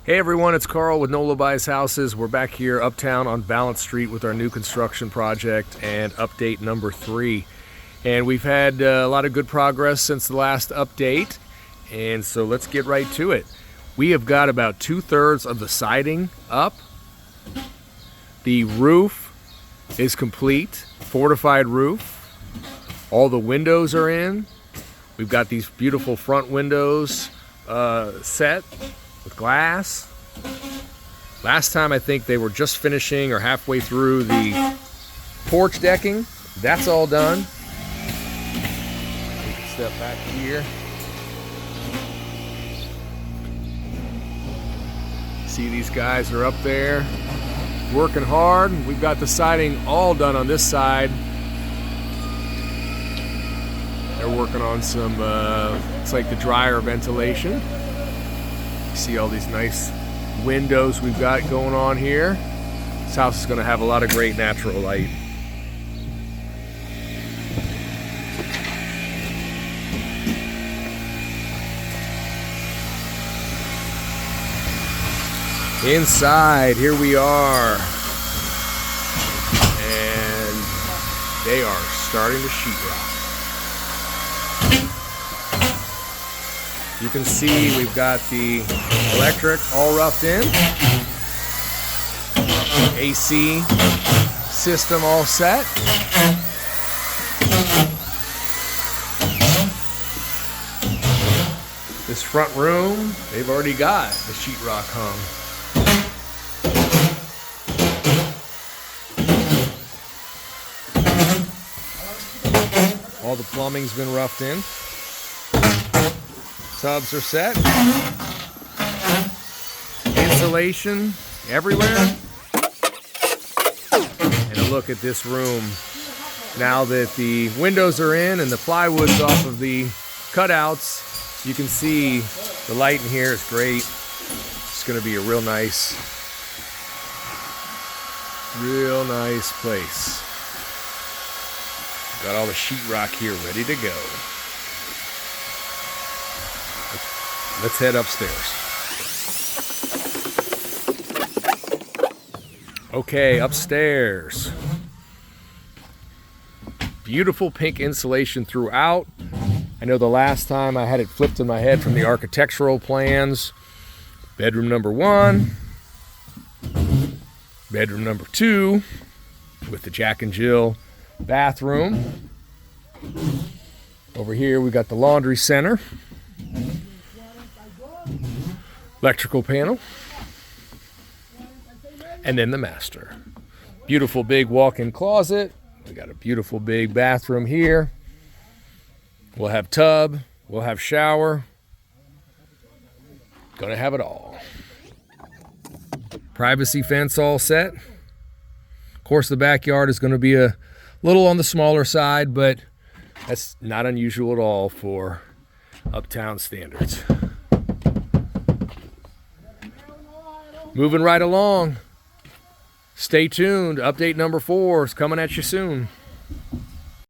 Hey everyone, it's Carl with NOLA Buys Houses. We're back here uptown on Valence Street with our new construction project and update number 3. And we've had a lot of good progress since the last update, and so let's get right to it. We have got about 2/3 of the siding up. The roof is complete, fortified roof. All the windows are in. We've got these beautiful front windows set with glass. Last time I think they were just finishing or halfway through the porch decking. That's all done. Take a step back here. See, these guys are up there working hard. We've got the siding all done on this side. They're working on some, it's like the dryer ventilation. You see all these nice windows we've got going on here. This house is going to have a lot of great natural light. Inside, here we are, and they are starting to sheetrock. You can see we've got the electric all roughed in, AC system all set. This front room, they've already got the sheetrock hung. All the plumbing's been roughed in. Tubs are set. Insulation everywhere. And a look at this room. Now that the windows are in and the plywood's off of the cutouts, you can see the light in here is great. It's going to be a real nice place. Got all the sheetrock here ready to go. Let's head upstairs. Okay, upstairs. Beautiful pink insulation throughout. I know the last time I had it flipped in my head from the architectural plans. Bedroom number 1. Bedroom number 2 with the Jack and Jill bathroom. Over here we got the laundry center. Electrical panel. And then the master. Beautiful big walk-in closet. We got a beautiful big bathroom here. We'll have tub. We'll have shower. Gonna have it all. Privacy fence all set. Of course, the backyard is going to be a little on the smaller side, but that's not unusual at all for uptown standards. Moving right along. Stay tuned. Update number 4 is coming at you soon.